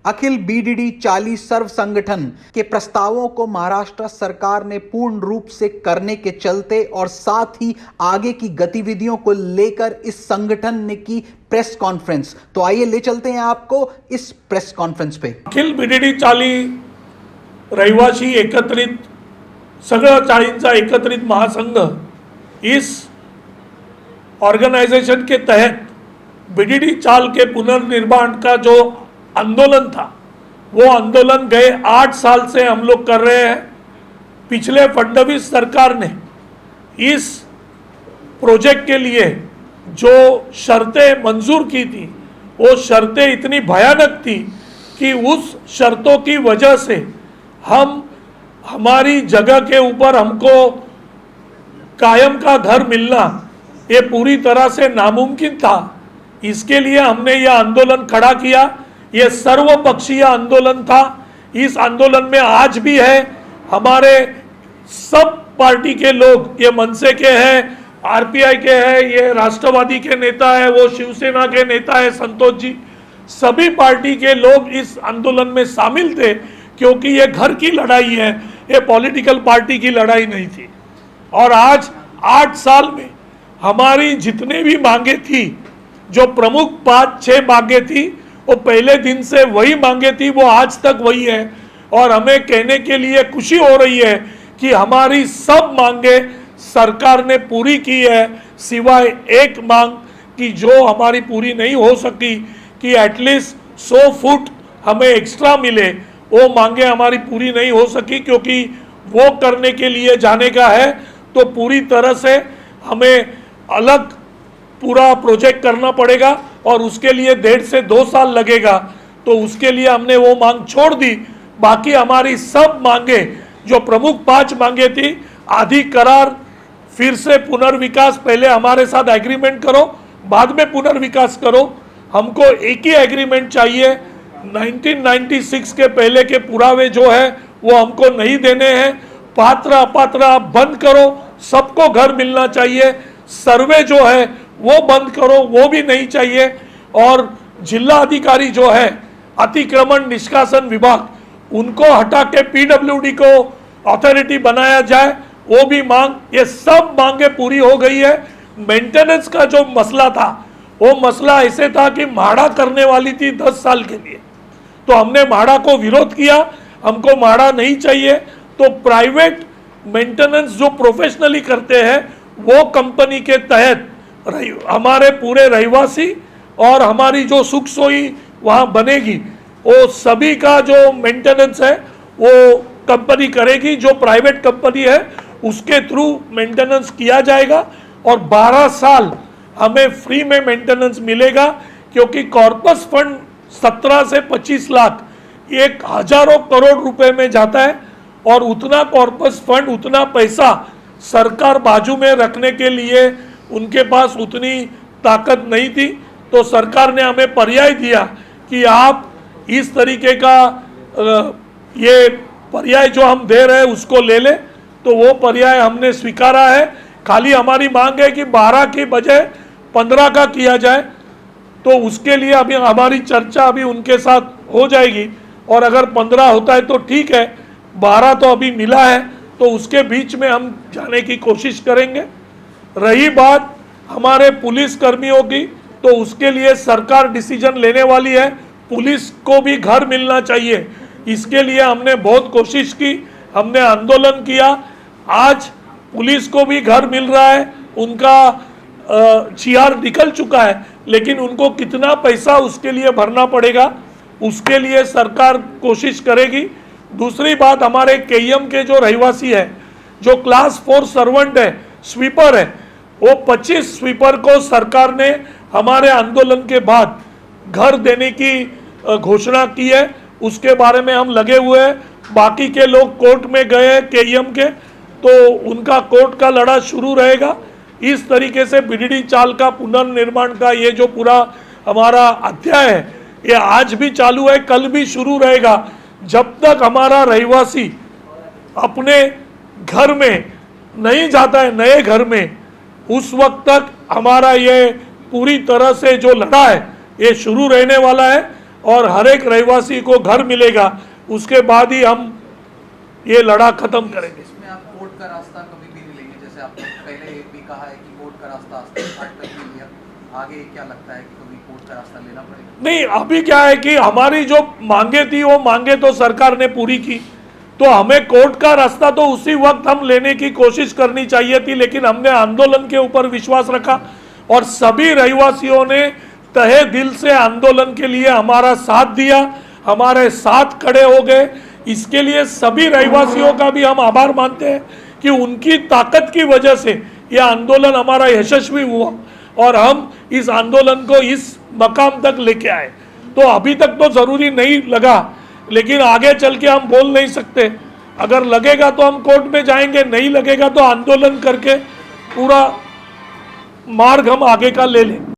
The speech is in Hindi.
अखिल बीडीडी 40 सर्व संगठन के प्रस्तावों को महाराष्ट्र सरकार ने पूर्ण रूप से करने के चलते और साथ ही आगे की गतिविधियों को लेकर इस संगठन ने की प्रेस कॉन्फ्रेंस। तो आइए ले चलते हैं आपको इस प्रेस कॉन्फ्रेंस पे। अखिल बीडीडी 40 रहिवासी एकत्रित सगळं 40चा एकत्रित महासंघ इस ऑर्गेनाइजेशन के तहत बीडीडी चाल के पुनर्निर्माण का जो आंदोलन था, वो आंदोलन गए 8 साल से हम लोग कर रहे हैं। पिछले फडणवीस सरकार ने इस प्रोजेक्ट के लिए जो शर्तें मंजूर की थी, वो शर्तें इतनी भयानक थी कि उस शर्तों की वजह से हमारी जगह के ऊपर हमको कायम का घर मिलना ये पूरी तरह से नामुमकिन था। इसके लिए हमने यह आंदोलन खड़ा किया। ये सर्वपक्षीय आंदोलन था। इस आंदोलन में आज भी है हमारे सब पार्टी के लोग, ये मनसे के हैं, आरपीआई के हैं, ये राष्ट्रवादी के नेता है, वो शिवसेना के नेता है संतोष जी, सभी पार्टी के लोग इस आंदोलन में शामिल थे, क्योंकि ये घर की लड़ाई है, ये पॉलिटिकल पार्टी की लड़ाई नहीं थी। और आज 8 साल में हमारी जितने भी मांगे थी, जो प्रमुख 5-6 मांगे थी, वो पहले दिन से वही मांगे थी, वो आज तक वही है। और हमें कहने के लिए खुशी हो रही है कि हमारी सब मांगे सरकार ने पूरी की है, सिवाय एक मांग की जो हमारी पूरी नहीं हो सकी कि एटलीस्ट 100 फुट हमें एक्स्ट्रा मिले। वो मांगे हमारी पूरी नहीं हो सकी, क्योंकि वो करने के लिए जाने का है तो पूरी तरह से हमें अलग पूरा प्रोजेक्ट करना पड़ेगा और उसके लिए 1.5 से 2 साल लगेगा। तो उसके लिए हमने वो मांग छोड़ दी। बाकी हमारी सब मांगे जो प्रमुख 5 मांगे थी, आधी करार, फिर से पुनर्विकास, पहले हमारे साथ एग्रीमेंट करो, बाद में पुनर्विकास करो। हमको एक ही एग्रीमेंट चाहिए। 1996 के पहले के पुरावे जो है वो हमको नहीं देने हैं। पात्र अपात्र आप बंद करो, सबको घर मिलना चाहिए। सर्वे जो है वो बंद करो, वो भी नहीं चाहिए। और जिला अधिकारी जो है अतिक्रमण निष्कासन विभाग, उनको हटा के पीडब्ल्यूडी को अथॉरिटी बनाया जाए, वो भी मांग। ये सब मांगे पूरी हो गई है। मेंटेनेंस का जो मसला था, वो मसला ऐसे था कि माड़ा करने वाली थी 10 साल के लिए, तो हमने माड़ा को विरोध किया, हमको माड़ा नहीं चाहिए। तो प्राइवेट मेंटेनेंस जो प्रोफेशनली करते हैं, वो कंपनी के तहत हमारे पूरे रहवासी और हमारी जो सुख सोई वहाँ बनेगी, वो सभी का जो मेंटेनेंस है वो कंपनी करेगी। जो प्राइवेट कंपनी है उसके थ्रू मेंटेनेंस किया जाएगा और 12 साल हमें फ्री में मेंटेनेंस मिलेगा, क्योंकि कॉर्पस फंड 17 से 25 लाख, एक हजारों करोड़ रुपए में जाता है। और उतना कॉर्पस फंड, उतना पैसा सरकार बाजू में रखने के लिए उनके पास उतनी ताकत नहीं थी। तो सरकार ने हमें पर्याय दिया कि आप इस तरीके का ये पर्याय जो हम दे रहे हैं उसको ले लें। तो वो पर्याय हमने स्वीकारा है। खाली हमारी मांग है कि 12 की बजाय 15 का किया जाए। तो उसके लिए अभी हमारी चर्चा अभी उनके साथ हो जाएगी, और अगर 15 होता है तो ठीक है, 12 तो अभी मिला है, तो उसके बीच में हम जाने की कोशिश करेंगे। रही बात हमारे पुलिस कर्मियों की, तो उसके लिए सरकार डिसीजन लेने वाली है। पुलिस को भी घर मिलना चाहिए, इसके लिए हमने बहुत कोशिश की, हमने आंदोलन किया। आज पुलिस को भी घर मिल रहा है, उनका CR निकल चुका है, लेकिन उनको कितना पैसा उसके लिए भरना पड़ेगा, उसके लिए सरकार कोशिश करेगी। दूसरी बात, हमारे केएम के जो रहवासी है, जो क्लास 4 सर्वेंट है, स्वीपर है, वो 25 स्वीपर को सरकार ने हमारे आंदोलन के बाद घर देने की घोषणा की है। उसके बारे में हम लगे हुए हैं। बाकी के लोग कोर्ट में गए केएम के, तो उनका कोर्ट का लड़ा शुरू रहेगा। इस तरीके से बीडीडी चाल का पुनर्निर्माण का ये जो पूरा हमारा अध्याय है, ये आज भी चालू है, कल भी शुरू रहेगा। जब तक हमारा रहवासी अपने घर में नहीं जाता है, नए घर में, उस वक्त तक हमारा ये पूरी तरह से जो लड़ा है ये शुरू रहने वाला है। और हर एक रहवासी को घर मिलेगा, उसके बाद ही हम ये लड़ा खत्म करेंगे। इसमें आप कोर्ट का रास्ता कभी भी नहीं लेंगे, जैसे आपने पहले भी कहा है कि कोर्ट का रास्ता आज तक नहीं लिया, आगे क्या लगता है कि कभी कोर्ट का रास्ता लेना पड़ेगा? नहीं, अभी क्या है कि हमारी जो मांगे थी वो मांगे तो सरकार ने पूरी की, तो हमें कोर्ट का रास्ता तो उसी वक्त हम लेने की कोशिश करनी चाहिए थी, लेकिन हमने आंदोलन के ऊपर विश्वास रखा और सभी रहवासियों ने तहे दिल से आंदोलन के लिए हमारा साथ दिया, हमारे साथ खड़े हो गए। इसके लिए सभी रहवासियों का भी हम आभार मानते हैं कि उनकी ताकत की वजह से यह आंदोलन हमारा यशस्वी हुआ और हम इस आंदोलन को इस मकाम तक लेके आए। तो अभी तक तो जरूरी नहीं लगा, लेकिन आगे चल के हम बोल नहीं सकते। अगर लगेगा तो हम कोर्ट में जाएंगे, नहीं लगेगा तो आंदोलन करके पूरा मार्ग हम आगे का ले लेंगे।